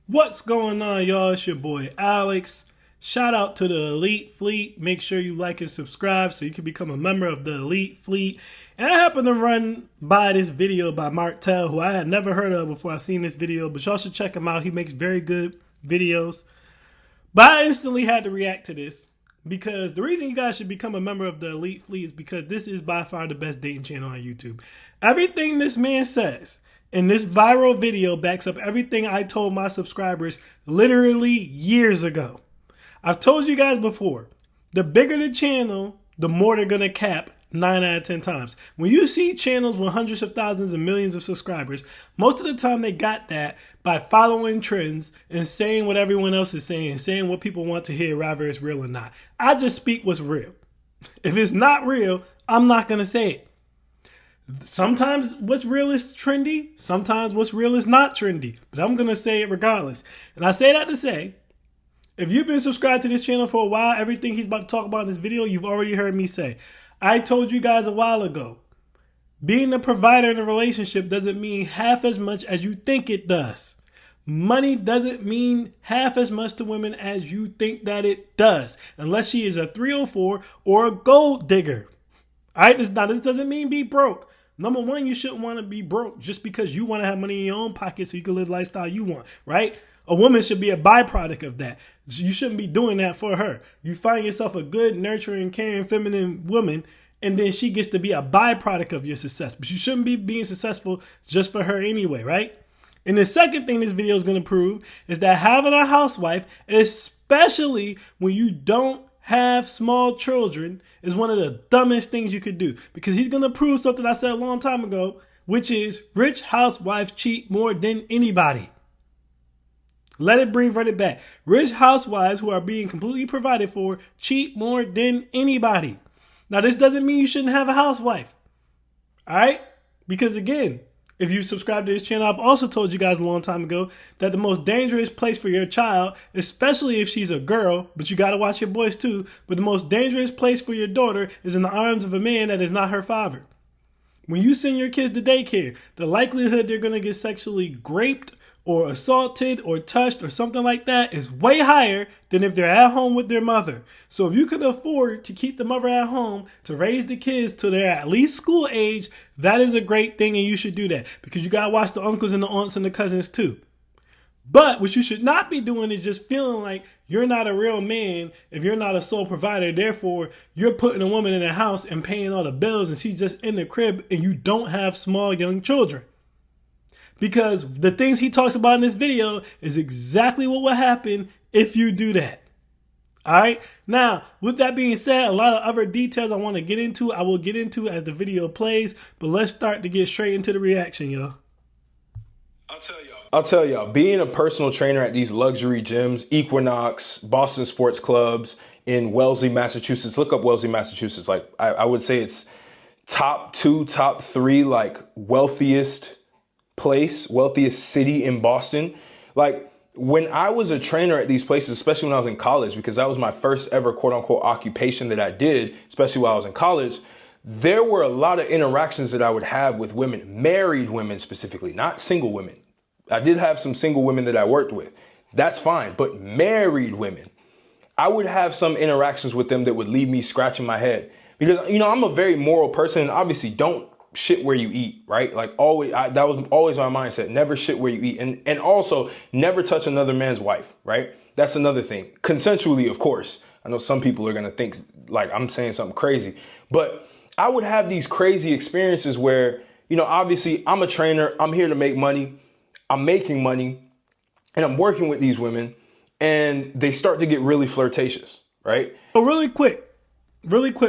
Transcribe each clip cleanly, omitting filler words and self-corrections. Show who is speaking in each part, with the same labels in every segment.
Speaker 1: What's going on, y'all? It's your boy Alex. Shout out to the Elite Fleet. Make sure you like and subscribe so you can become a member of the Elite Fleet. And I happen to run by this video by Martel, who I had never heard of before I seen this video, but y'all should check him out. He makes very good videos. But I instantly had to react to this because the reason you guys should become a member of the Elite Fleet is because this is by far the best dating channel on YouTube. Everything this man says in this viral video backs up everything I told my subscribers literally years ago. I've told you guys before, the bigger the channel, the more they're going to cap 9 out of 10 times. When you see channels with hundreds of thousands and millions of subscribers, most of the time they got that by following trends and saying what everyone else is saying and saying what people want to hear, rather it's real or not. I just speak what's real. If it's not real, I'm not going to say it. Sometimes what's real is trendy. Sometimes what's real is not trendy. But I'm going to say it regardless. And I say that to say, if you've been subscribed to this channel for a while, everything he's about to talk about in this video, you've already heard me say. I told you guys a while ago, being the provider in a relationship doesn't mean half as much as you think it does. Money doesn't mean half as much to women as you think that it does, unless she is a 304 or a gold digger. All right, this doesn't mean be broke. Number one, you shouldn't want to be broke just because you want to have money in your own pocket so you can live the lifestyle you want, right? A woman should be a byproduct of that. You shouldn't be doing that for her. You find yourself a good, nurturing, caring, feminine woman, and then she gets to be a byproduct of your success. But you shouldn't be being successful just for her anyway, right? And the second thing this video is going to prove is that having a housewife, especially when you don't have small children, is one of the dumbest things you could do, because he's going to prove something I said a long time ago, which is rich housewives cheat more than anybody. Let it breathe, run it back. Rich housewives who are being completely provided for cheat more than anybody. Now, this doesn't mean you shouldn't have a housewife. All right? Because again, if you subscribe to this channel, I've also told you guys a long time ago that the most dangerous place for your child, especially if she's a girl, but you got to watch your boys too, but the most dangerous place for your daughter is in the arms of a man that is not her father. When you send your kids to daycare, the likelihood they're going to get sexually raped or assaulted or touched or something like that is way higher than if they're at home with their mother. So if you can afford to keep the mother at home to raise the kids till they're at least school age, that is a great thing, and you should do that, because you got to watch the uncles and the aunts and the cousins too. But what you should not be doing is just feeling like you're not a real man if you're not a sole provider. Therefore, you're putting a woman in a house and paying all the bills, and she's just in the crib and you don't have small young children. Because the things he talks about in this video is exactly what will happen if you do that. All right. Now, with that being said, a lot of other details I want to get into, I will get into as the video plays. But let's start to get straight into the reaction, y'all.
Speaker 2: I'll tell y'all, being a personal trainer at these luxury gyms, Equinox, Boston Sports Clubs in Wellesley, Massachusetts. Look up Wellesley, Massachusetts. Like I would say it's top 2, top 3, like wealthiest city in Boston. Like when I was a trainer at these places, especially when I was in college, because that was my first ever quote unquote occupation that I did, especially while I was in college, there were a lot of interactions that I would have with women, married women specifically, not single women. I did have some single women that I worked with. That's fine. But married women, I would have some interactions with them that would leave me scratching my head, because, you know, I'm a very moral person, and obviously don't shit where you eat, right? Like always, that was always my mindset. Never shit where you eat. And also never touch another man's wife, right? That's another thing. Consensually, of course. I know some people are going to think like I'm saying something crazy, but I would have these crazy experiences where, you know, obviously I'm a trainer. I'm here to make money. I'm making money and I'm working with these women, and they start to get really flirtatious, right?
Speaker 1: So really quick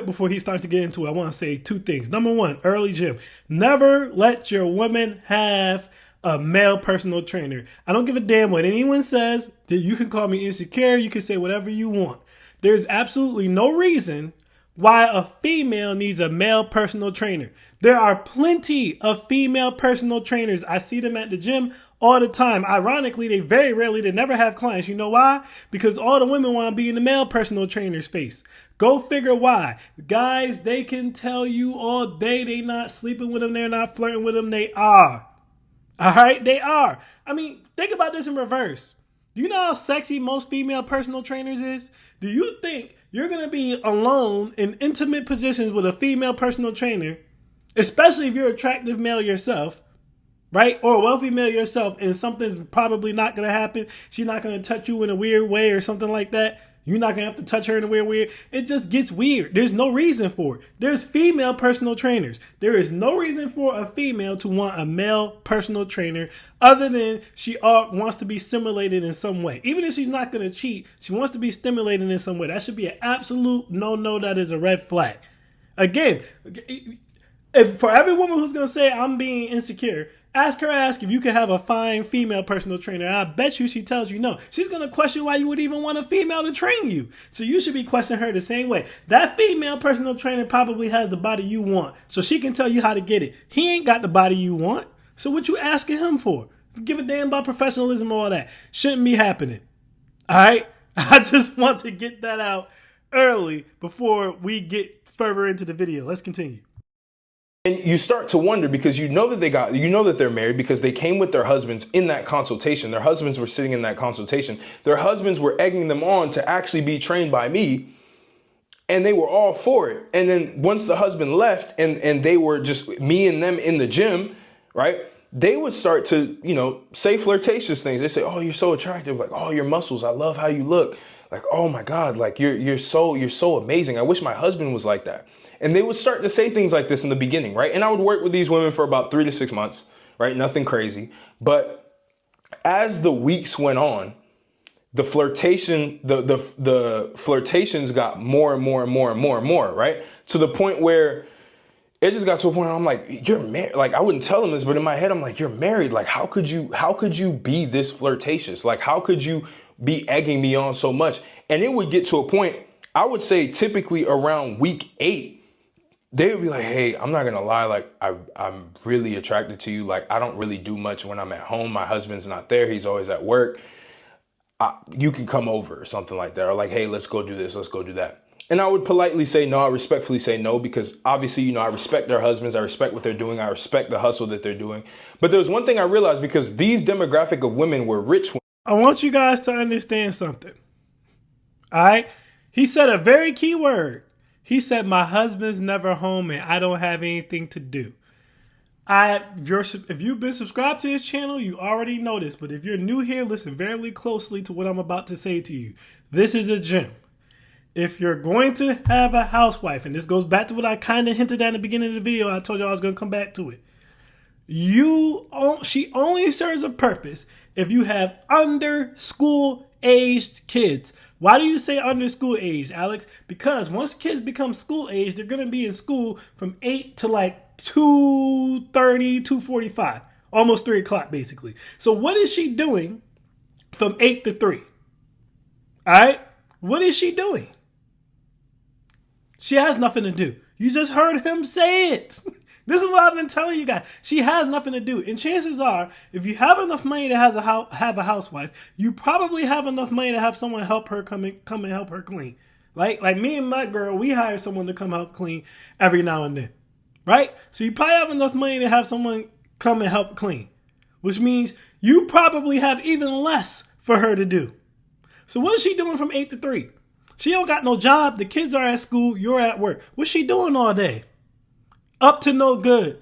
Speaker 1: before he starts to get into it, I want to say 2 things. Number 1, early gym. Never let your woman have a male personal trainer. I don't give a damn what anyone says. You can call me insecure. You can say whatever you want. There's absolutely no reason why a female needs a male personal trainer. There are plenty of female personal trainers. I see them at the gym all the time. Ironically, they never have clients. You know why? Because all the women want to be in the male personal trainer's face. Go figure why. Guys, they can tell you all day they not sleeping with them, they're not flirting with them. They are. All right? They are. I mean, think about this in reverse. Do you know how sexy most female personal trainers is? Do you think you're going to be alone in intimate positions with a female personal trainer, especially if you're an attractive male yourself, right? Or a wealthy male yourself, and something's probably not going to happen. She's not going to touch you in a weird way or something like that. You're not going to have to touch her in a weird way. It just gets weird. There's no reason for it. There's female personal trainers. There is no reason for a female to want a male personal trainer other than she wants to be stimulated in some way. Even if she's not going to cheat, she wants to be stimulated in some way. That should be an absolute no-no. That is a red flag. Again, if for every woman who's going to say I'm being insecure, ask if you could have a fine female personal trainer. I bet you she tells you no. She's going to question why you would even want a female to train you. So you should be questioning her the same way. That female personal trainer probably has the body you want, so she can tell you how to get it. He ain't got the body you want, so what you asking him for? Give a damn about professionalism, all that. Shouldn't be happening. All right? I just want to get that out early before we get further into the video. Let's continue.
Speaker 2: And you start to wonder because you know that they're married because they came with their husbands in that consultation. Their husbands were sitting in that consultation. Their husbands were egging them on to actually be trained by me. And they were all for it. And then once the husband left and they were just me and them in the gym, right? They would start to, say flirtatious things. They say, oh, you're so attractive. Like, oh, your muscles. I love how you look. Like, oh my God, like you're so amazing. I wish my husband was like that. And they would start to say things like this in the beginning, right? And I would work with these women for about 3 to 6 months, right? Nothing crazy. But as the weeks went on, the flirtations got more and more and more and more and more, right? To the point where it just got to a point where I'm like, you're married. Like, I wouldn't tell them this, but in my head, I'm like, you're married. Like, how could you be this flirtatious? Like, how could you be egging me on so much? And it would get to a point, I would say typically around week 8, they would be like, hey, I'm not going to lie. Like, I'm really attracted to you. Like, I don't really do much when I'm at home. My husband's not there. He's always at work. You can come over or something like that. Or like, hey, let's go do this. Let's go do that. And I would politely say no. I respectfully say no, because obviously, I respect their husbands. I respect what they're doing. I respect the hustle that they're doing. But there's one thing I realized, because these demographic of women were rich.
Speaker 1: I want you guys to understand something. All right. He said a very key word. He said, my husband's never home and I don't have anything to do. If you've been subscribed to this channel, you already know this. But if you're new here, listen very closely to what I'm about to say to you. This is a gem. If you're going to have a housewife, and this goes back to what I kind of hinted at in the beginning of the video, I told you I was going to come back to it. She only serves a purpose if you have under school aged kids. Why do you say under school age, Alex? Because once kids become school age, they're going to be in school from 8 to like 2:30, 2:45, almost 3 o'clock basically. So what is she doing from 8 to 3? All right? What is she doing? She has nothing to do. You just heard him say it. This is what I've been telling you guys. She has nothing to do. And chances are, if you have enough money to have a housewife, you probably have enough money to have someone help her come and help her clean. Like me and my girl, we hire someone to come help clean every now and then. Right? So you probably have enough money to have someone come and help clean. Which means you probably have even less for her to do. So what is she doing from 8 to 3? She don't got no job. The kids are at school. You're at work. What's she doing all day? Up to no good.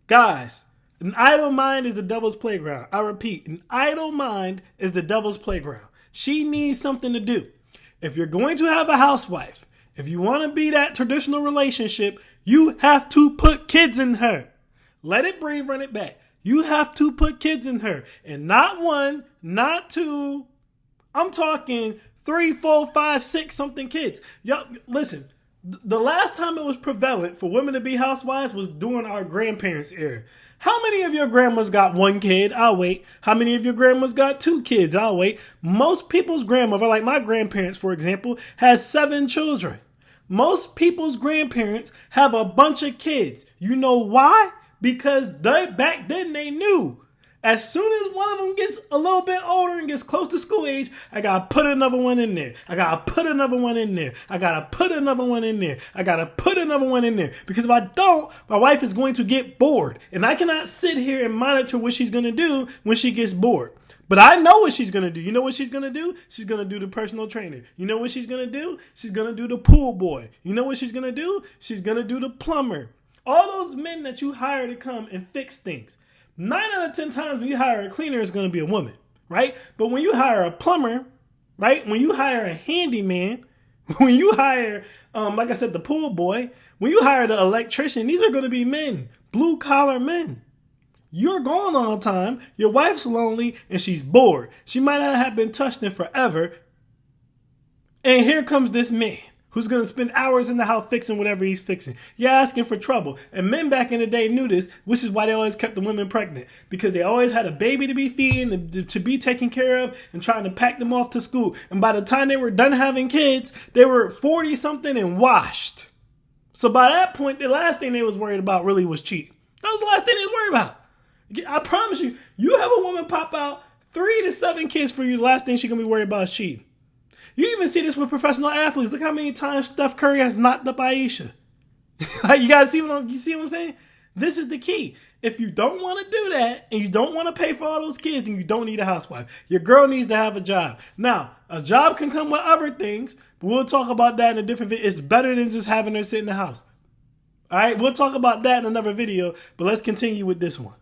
Speaker 1: Guys, an idle mind is the devil's playground. I repeat, an idle mind is the devil's playground. She needs something to do. If you're going to have a housewife, if you want to be that traditional relationship, you have to put kids in her. Let it breathe, run it back. You have to put kids in her. And not 1, not 2. I'm talking 3, 4, 5, 6 something kids. Y'all, listen. The last time it was prevalent for women to be housewives was during our grandparents' era. How many of your grandmas got 1 kid? I'll wait. How many of your grandmas got 2 kids? I'll wait. Most people's grandmother, like my grandparents, for example, has 7 children. Most people's grandparents have a bunch of kids. You know why? Because back then they knew. As soon as one of them gets a little bit older and gets close to school age, I gotta put another one in there. I gotta put another one in there. I gotta put another one in there. I gotta put another one in there. Because if I don't, my wife is going to get bored. And I cannot sit here and monitor what she's gonna do when she gets bored. But I know what she's going to do. You know what she's going to do? She's going to do the personal trainer. You know what she's going to do? She's going to do the pool boy. You know what she's going to do? She's going to do the plumber. All those men that you hire to come and fix things. 9 out of 10 times when you hire a cleaner, it's going to be a woman, right? But when you hire a plumber, right? When you hire a handyman, when you hire, like I said, the pool boy, when you hire the electrician, these are going to be men, blue collar men. You're gone all the time. Your wife's lonely and she's bored. She might not have been touched in forever. And here comes this man who's going to spend hours in the house fixing whatever he's fixing. You're asking for trouble. And men back in the day knew this, which is why they always kept the women pregnant. Because they always had a baby to be feeding, to be taken care of, and trying to pack them off to school. And by the time they were done having kids, they were 40-something and washed. So by that point, the last thing they was worried about really was cheating. That was the last thing they was worried about. I promise you, you have a woman pop out 3 to 7 kids for you, the last thing she's going to be worried about is cheating. You even see this with professional athletes. Look how many times Steph Curry has knocked up Aisha. You guys see what I'm saying? This is the key. If you don't want to do that and you don't want to pay for all those kids, then you don't need a housewife. Your girl needs to have a job. Now, a job can come with other things, but we'll talk about that in a different video. It's better than just having her sit in the house. All right, we'll talk about that in another video, but let's continue with this one.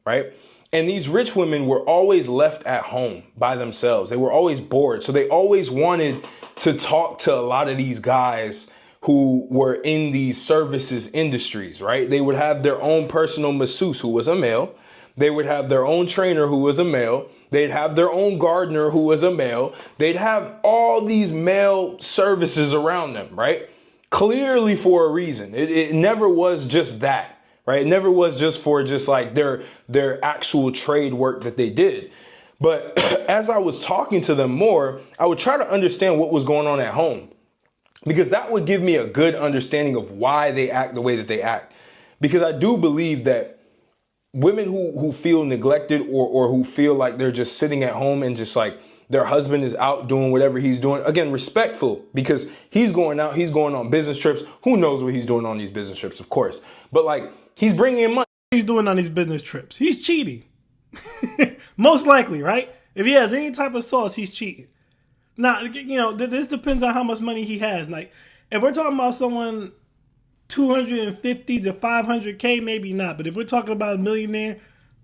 Speaker 2: Right? And these rich women were always left at home by themselves. They were always bored. So they always wanted to talk to a lot of these guys who were in these services industries, right? They would have their own personal masseuse who was a male. They would have their own trainer who was a male. They'd have their own gardener who was a male. They'd have all these male services around them, right? Clearly for a reason. It never was just that. Right? It never was just for just like their actual trade work that they did. But as I was talking to them more, I would try to understand what was going on at home, because that would give me a good understanding of why they act the way that they act. Because I do believe that women who feel neglected or who feel like they're just sitting at home and just like their husband is out doing whatever he's doing, again, respectful, because he's going out, he's going on business trips. Who knows what he's doing on these business trips, of course. But like, he's bringing in money.
Speaker 1: He's doing on these business trips. He's cheating. Most likely, right? If he has any type of sauce, he's cheating. Now, you know, this depends on how much money he has. Like, if we're talking about someone 250 to 500K, maybe not. But if we're talking about a millionaire,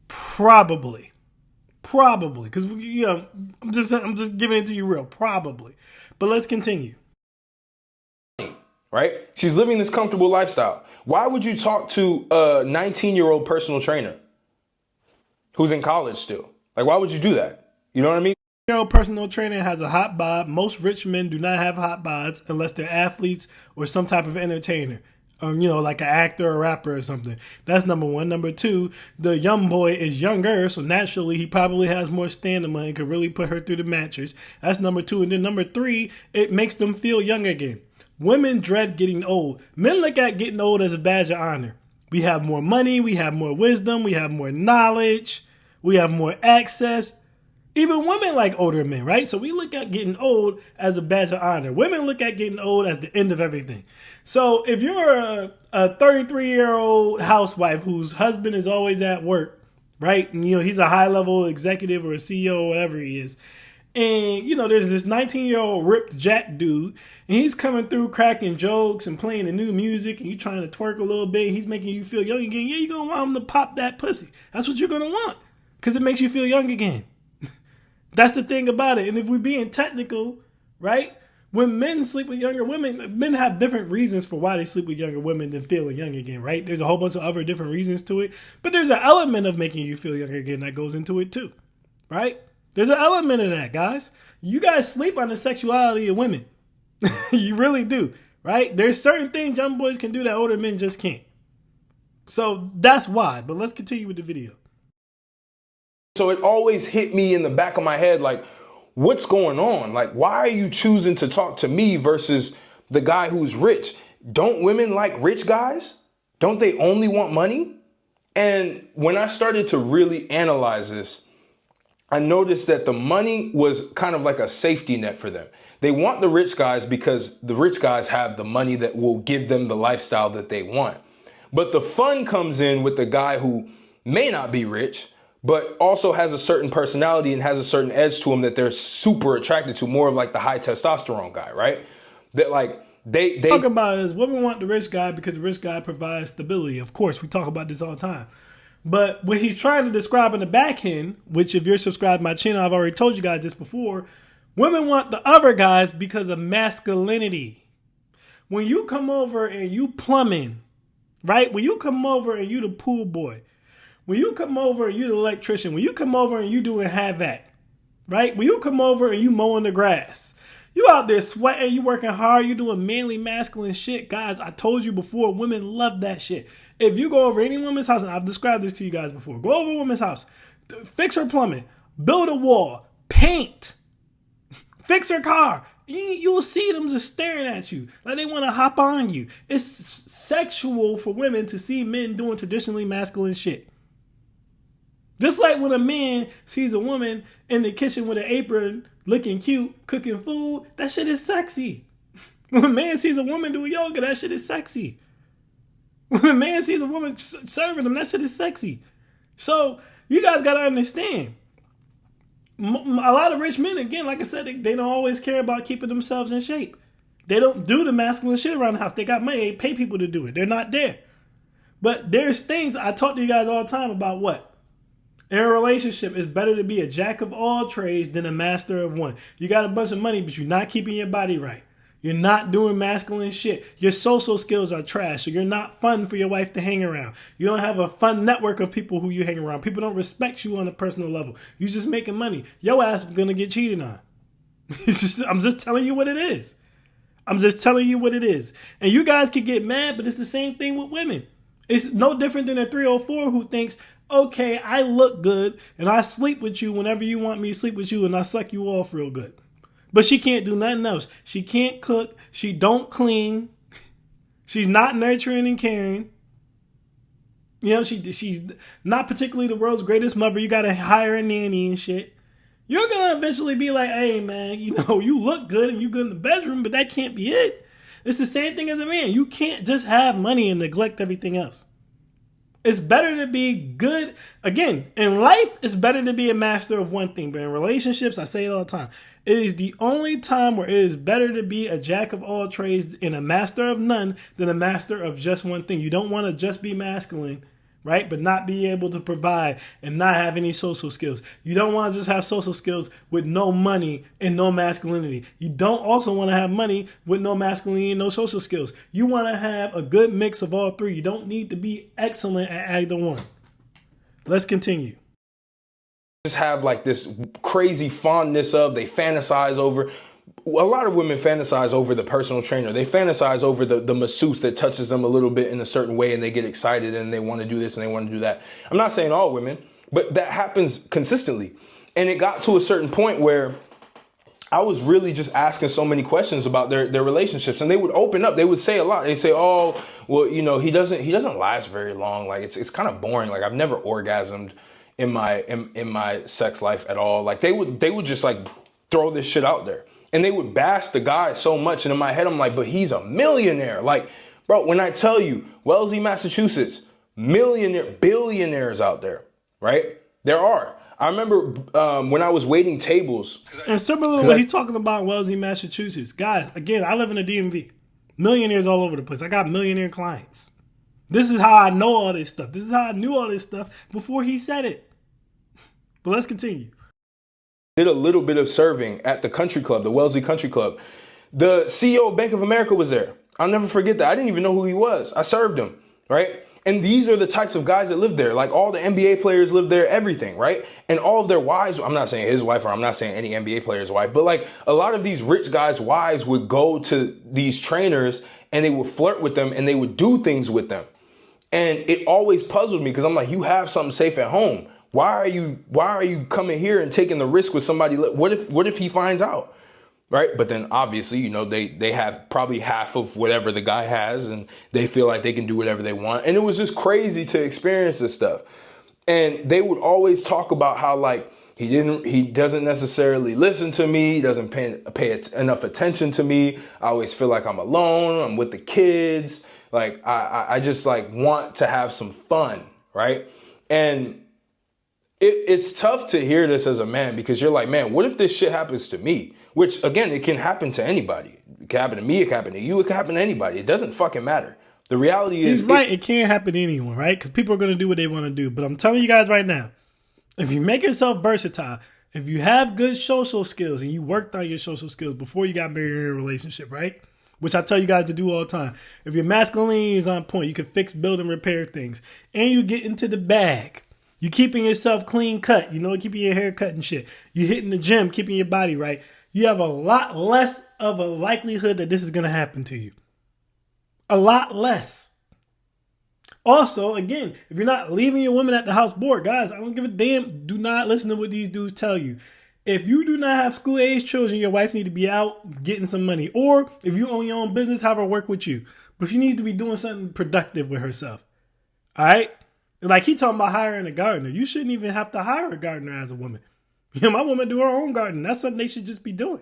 Speaker 1: probably. Because, you know, I'm just giving it to you real. Probably. But let's continue.
Speaker 2: Right? She's living this comfortable lifestyle. Why would you talk to a 19-year-old personal trainer who's in college still? Like, why would you do that? You know what I mean?
Speaker 1: Personal trainer has a hot bod. Most rich men do not have hot bods unless they're athletes or some type of entertainer. You know, like an actor or rapper or something. That's number one. Number two, the young boy is younger, so naturally he probably has more stamina and could really put her through the mattress. That's number two. And then number three, it makes them feel young again. Women dread getting old. Men look at getting old as a badge of honor. We have more money, we have more wisdom, we have more knowledge, we have more access. Even women like older men, right? So we look at getting old as a badge of honor. Women look at getting old as the end of everything. So if you're a 33-year-old housewife whose husband is always at work, right? And, you know, he's a high-level executive or a CEO or whatever he is. And, you know, there's this 19-year-old ripped Jack dude, and he's coming through cracking jokes and playing the new music, and you trying to twerk a little bit. He's making you feel young again. Yeah, you're going to want him to pop that pussy. That's what you're going to want, because it makes you feel young again. That's the thing about it. And if we're being technical, right? When men sleep with younger women, men have different reasons for why they sleep with younger women than feeling young again, right? There's a whole bunch of other different reasons to it. But there's an element of making you feel young again that goes into it too, right? There's an element of that, guys. You guys sleep on the sexuality of women. You really do, right? There's certain things young boys can do that older men just can't. So that's why. But let's continue with the video.
Speaker 2: So it always hit me in the back of my head, like, what's going on? Like, why are you choosing to talk to me versus the guy who's rich? Don't women like rich guys? Don't they only want money? And when I started to really analyze this, I noticed that the money was kind of like a safety net for them. They want the rich guys because the rich guys have the money that will give them the lifestyle that they want. But the fun comes in with the guy who may not be rich, but also has a certain personality and has a certain edge to him that they're super attracted to, more of like the high testosterone guy, right? That like they
Speaker 1: talk about is women want the rich guy because the rich guy provides stability. Of course, we talk about this all the time. But what he's trying to describe in the back end, which if you're subscribed to my channel, I've already told you guys this before, women want the other guys because of masculinity. When you come over and you plumbing, right? When you come over and you the pool boy, when you come over and you the electrician, when you come over and you doing havoc, right? When you come over and you mowing the grass, you out there sweating, you working hard, you doing manly, masculine shit. Guys, I told you before, women love that shit. If you go over any woman's house, and I've described this to you guys before, go over a woman's house, fix her plumbing, build a wall, paint, fix her car. You'll see them just staring at you like they want to hop on you. It's sexual for women to see men doing traditionally masculine shit. Just like when a man sees a woman in the kitchen with an apron, looking cute, cooking food, that shit is sexy. When a man sees a woman doing yoga, that shit is sexy. When a man sees a woman serving them, that shit is sexy. So you guys got to understand. A lot of rich men, again, like I said, they don't always care about keeping themselves in shape. They don't do the masculine shit around the house. They got money. They pay people to do it. They're not there. But there's things I talk to you guys all the time about what? In a relationship, it's better to be a jack of all trades than a master of one. You got a bunch of money, but you're not keeping your body right. You're not doing masculine shit. Your social skills are trash, so you're not fun for your wife to hang around. You don't have a fun network of people who you hang around. People don't respect you on a personal level. You're just making money. Your ass is going to get cheated on. I'm just telling you what it is. I'm just telling you what it is. And you guys can get mad, but it's the same thing with women. It's no different than a 304 who thinks, okay, I look good and I sleep with you whenever you want me to sleep with you and I suck you off real good. But she can't do nothing else. She can't cook. She don't clean. She's not nurturing and caring. You know, she's not particularly the world's greatest mother. You got to hire a nanny and shit. You're going to eventually be like, hey, man, you know, you look good and you good in the bedroom, but that can't be it. It's the same thing as a man. You can't just have money and neglect everything else. It's better to be good. Again, in life, it's better to be a master of one thing. But in relationships, I say it all the time. It is the only time where it is better to be a jack of all trades and a master of none than a master of just one thing. You don't want to just be masculine, right? But not be able to provide and not have any social skills. You don't want to just have social skills with no money and no masculinity. You don't also want to have money with no masculinity and no social skills. You want to have a good mix of all three. You don't need to be excellent at either one. Let's continue.
Speaker 2: Just have like this crazy fondness of, they fantasize over. A lot of women fantasize over the personal trainer. They fantasize over the masseuse that touches them a little bit in a certain way and they get excited and they want to do this and they want to do that. I'm not saying all women, but that happens consistently. And it got to a certain point where I was really just asking so many questions about their relationships, and they would open up. They would say a lot. They say, "Oh, well, you know, he doesn't last very long. Like it's kind of boring. Like I've never orgasmed in my sex life at all." Like they would just like throw this shit out there. And they would bash the guy so much. And in my head, I'm like, but he's a millionaire. Like, bro, when I tell you, Wellesley, Massachusetts, billionaires out there, right? There are. I remember when I was waiting tables.
Speaker 1: And similar to what he's talking about in Wellesley, Massachusetts. Guys, again, I live in the DMV. Millionaires all over the place. I got millionaire clients. This is how I know all this stuff. This is how I knew all this stuff before he said it. But let's continue.
Speaker 2: Did a little bit of serving at the country club, the Wellesley Country Club. The CEO of Bank of America was there. I'll never forget that. I didn't even know who he was. I served him, right? And these are the types of guys that live there. Like all the NBA players live there, everything, right? And all of their wives, I'm not saying his wife or I'm not saying any NBA player's wife, but like a lot of these rich guys' wives would go to these trainers and they would flirt with them and they would do things with them. And it always puzzled me because I'm like, you have something safe at home. Why are you coming here and taking the risk with somebody? What if he finds out? Right. But then obviously, you know, they have probably half of whatever the guy has and they feel like they can do whatever they want. And it was just crazy to experience this stuff. And they would always talk about how like he doesn't necessarily listen to me. He doesn't pay enough attention to me. I always feel like I'm alone. I'm with the kids. Like I just like want to have some fun. Right. And It's tough to hear this as a man because you're like, man, what if this shit happens to me? Which, again, it can happen to anybody. It can happen to me. It can happen to you. It can happen to anybody. It doesn't fucking matter. The reality is,
Speaker 1: He's right. It can't happen to anyone, right? Because people are going to do what they want to do. But I'm telling you guys right now, if you make yourself versatile, if you have good social skills and you worked on your social skills before you got married in a relationship, right? Which I tell you guys to do all the time. If your masculinity is on point, you can fix, build, and repair things. And you get into the bag. You keeping yourself clean cut, keeping your hair cut and shit. You hitting the gym, keeping your body right. You have a lot less of a likelihood that this is going to happen to you. A lot less. Also, again, if you're not leaving your woman at the house bored, guys, I don't give a damn. Do not listen to what these dudes tell you. If you do not have school-age children, your wife need to be out getting some money. Or if you own your own business, have her work with you. But she needs to be doing something productive with herself. All right? Like he talking about hiring a gardener. You shouldn't even have to hire a gardener as a woman. My woman do her own garden. That's something they should just be doing.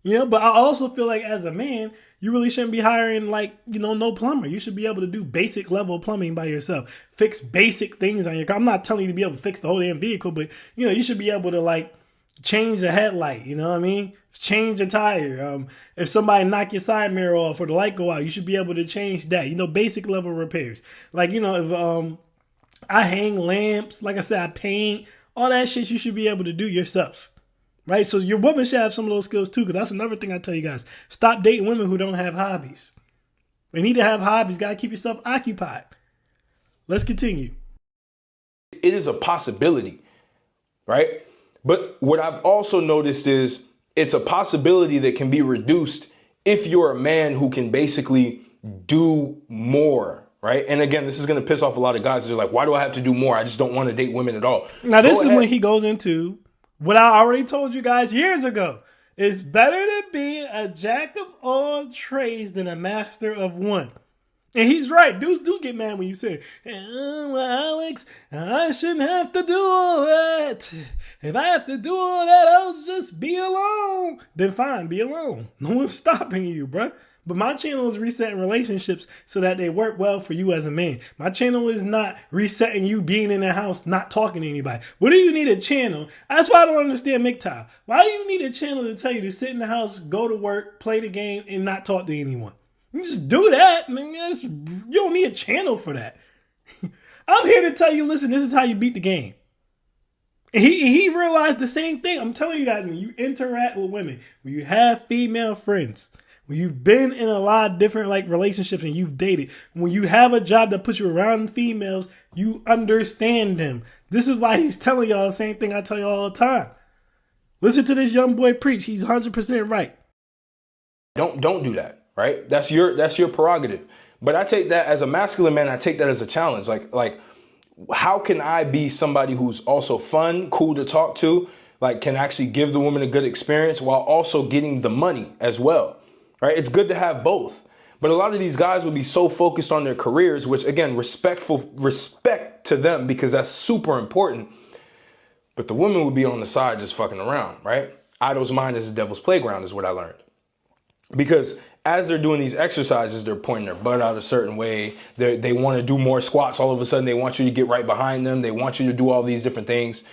Speaker 1: But I also feel like as a man, you really shouldn't be hiring no plumber. You should be able to do basic level plumbing by yourself. Fix basic things on your car. I'm not telling you to be able to fix the whole damn vehicle, but you should be able to change the headlight. You know what I mean? Change a tire. If somebody knock your side mirror off or the light go out, you should be able to change that. Basic level repairs. If I hang lamps, like I said, I paint, all that shit you should be able to do yourself. Right? So your woman should have some of those skills too, because that's another thing I tell you guys. Stop dating women who don't have hobbies. They need to have hobbies. Got to keep yourself occupied. Let's continue.
Speaker 2: it is a possibility, right? But what I've also noticed is it's a possibility that can be reduced if you're a man who can basically do more, right? And again, this is going to piss off a lot of guys. They're like, why do I have to do more? I just don't want to date women at all.
Speaker 1: Now, this is when he goes into what I already told you guys years ago. It's better to be a jack of all trades than a master of one. And he's right. Dudes do get mad when you say, oh, well, Alex, I shouldn't have to do all that. If I have to do all that, I'll just be alone. Then fine, be alone. No one's stopping you, bruh. But my channel is resetting relationships so that they work well for you as a man. My channel is not resetting you being in the house, not talking to anybody. What do you need a channel? That's why I don't understand MGTOW. Why do you need a channel to tell you to sit in the house, go to work, play the game, and not talk to anyone? You just do that. Man, you don't need a channel for that. I'm here to tell you, listen, this is how you beat the game. And he realized the same thing. I'm telling you guys, when you interact with women, when you have female friends, when you've been in a lot of different relationships and you've dated, when you have a job that puts you around females, you understand them. This is why he's telling y'all the same thing I tell you all the time. Listen to this young boy preach. He's 100% right.
Speaker 2: Don't do that, right? That's your prerogative. But I take that as a masculine man. I take that as a challenge. Like, how can I be somebody who's also fun, cool to talk to, can actually give the woman a good experience while also getting the money as well? Right? It's good to have both. But a lot of these guys will be so focused on their careers, which again, respect to them because that's super important. But the women would be on the side just fucking around, right? Idle's mind is the devil's playground is what I learned. Because as they're doing these exercises, they're pointing their butt out a certain way. They want to do more squats. All of a sudden, they want you to get right behind them. They want you to do all these different things.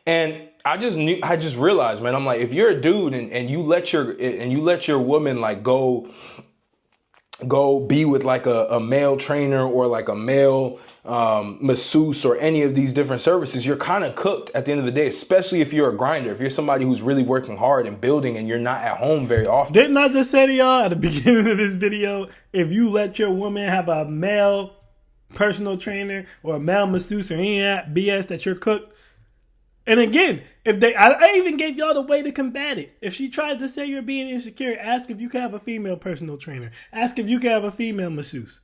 Speaker 2: And I just realized, man, I'm like, if you're a dude and you let your woman go be with a male trainer or a male masseuse or any of these different services, you're kind of cooked at the end of the day, especially if you're a grinder, if you're somebody who's really working hard and building and you're not at home very often.
Speaker 1: Didn't I just say to y'all at the beginning of this video, if you let your woman have a male personal trainer or a male masseuse or any of that BS, that you're cooked? And again, I even gave y'all the way to combat it. If she tries to say you're being insecure, ask if you can have a female personal trainer. Ask if you can have a female masseuse.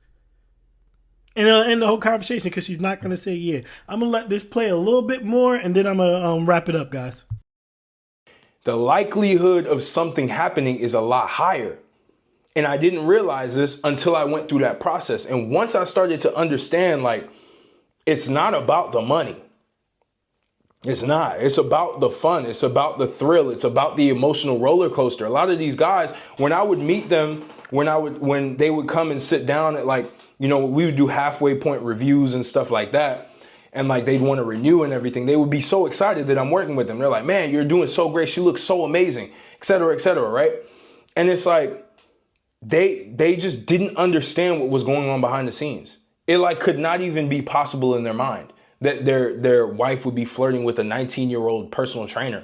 Speaker 1: And end the whole conversation, because she's not going to say yeah. I'm going to let this play a little bit more, and then I'm going to wrap it up, guys.
Speaker 2: The likelihood of something happening is a lot higher. And I didn't realize this until I went through that process. And once I started to understand, it's not about the money. It's not. It's about the fun. It's about the thrill. It's about the emotional roller coaster. A lot of these guys, when I would meet them, when they would come and sit down at we would do halfway point reviews and stuff like that. and like they'd want to renew and everything. They would be so excited that I'm working with them. They're like, man, you're doing so great. She looks so amazing, et cetera, right? And it's like, they just didn't understand what was going on behind the scenes. It like could not even be possible in their mind that their wife would be flirting with a 19-year-old personal trainer.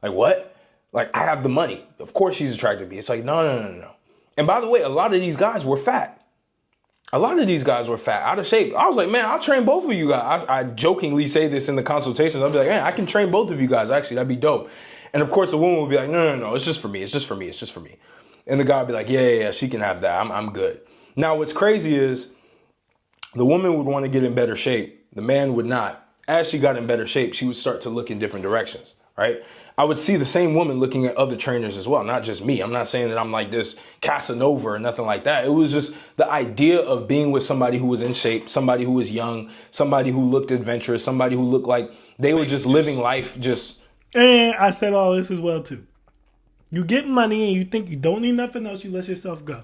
Speaker 2: Like, what? Like, I have the money. Of course she's attracted to me. It's like, no. And by the way, a lot of these guys were fat. Out of shape. I was like, man, I'll train both of you guys. I jokingly say this in the consultations. I'll be like, man, I can train both of you guys. Actually, that'd be dope. And of course, the woman would be like, no, it's just for me. And the guy would be like, yeah, she can have that. I'm good. Now, what's crazy is the woman would want to get in better shape. The man would not. As she got in better shape, she would start to look in different directions, right? I would see the same woman looking at other trainers as well, not just me. I'm not saying that I'm like this Casanova or nothing like that. It was just the idea of being with somebody who was in shape, somebody who was young, somebody who looked adventurous, somebody who looked like they were just living life just.
Speaker 1: And I said all this as well, too. You get money and you think you don't need nothing else, you let yourself go.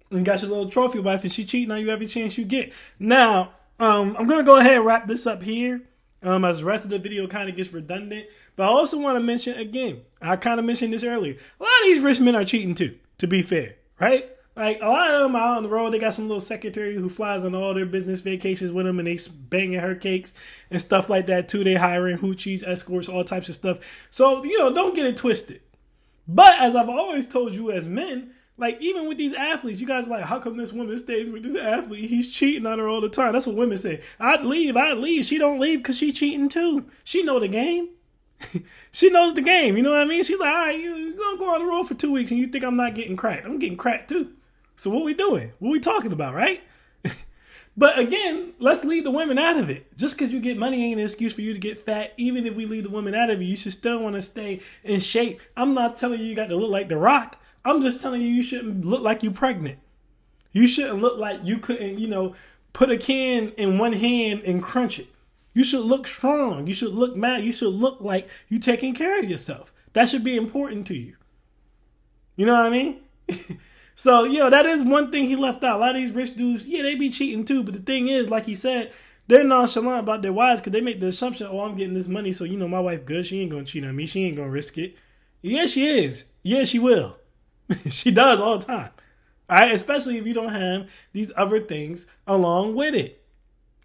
Speaker 1: And you got your little trophy wife and she cheating on you every chance you get. Now, I'm going to go ahead and wrap this up here. As the rest of the video kind of gets redundant. But I also want to mention again, I kind of mentioned this earlier, a lot of these rich men are cheating too, to be fair, right? Like a lot of them out on the road, they got some little secretary who flies on all their business vacations with them and they banging her cakes and stuff like that too. They hiring hoochies, escorts, all types of stuff. So, don't get it twisted. But as I've always told you as men, like even with these athletes, you guys are like, how come this woman stays with this athlete? He's cheating on her all the time. That's what women say. I'd leave. She don't leave because she cheating too. She know the game. She knows the game. You know what I mean? She's like, all right, you're going to go on the road for 2 weeks and you think I'm not getting cracked. I'm getting cracked too. So what we doing? What we talking about, right? But again, let's leave the women out of it. Just because you get money ain't an excuse for you to get fat. Even if we leave the women out of it, you should still want to stay in shape. I'm not telling you got to look like The Rock. I'm just telling you shouldn't look like you pregnant. You shouldn't look like you couldn't, put a can in one hand and crunch it. You should look strong. You should look mad. You should look like you taking care of yourself. That should be important to you. You know what I mean? So, that is one thing he left out. A lot of these rich dudes, they be cheating too. But the thing is, like he said, they're nonchalant about their wives because they make the assumption, I'm getting this money, so, my wife good. She ain't going to cheat on me. She ain't going to risk it. Yeah, she is. Yeah, she will. She does all the time. All right, especially if you don't have these other things along with it.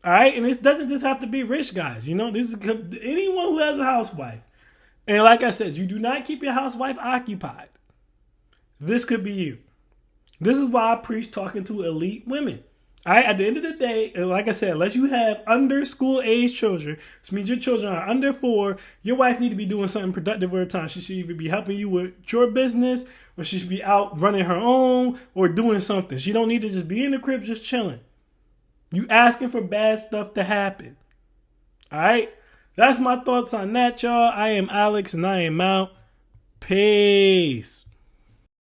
Speaker 1: All right, and it doesn't just have to be rich guys. This is anyone who has a housewife. And like I said, you do not keep your housewife occupied. This could be you. This is why I preach talking to elite women. All right, at the end of the day, and like I said, unless you have under school age children, which means your children are under 4, your wife need to be doing something productive with her time. She should either be helping you with your business or she should be out running her own or doing something. She don't need to just be in the crib just chilling. You asking for bad stuff to happen. All right, that's my thoughts on that, y'all. I am Alex and I am out. Peace.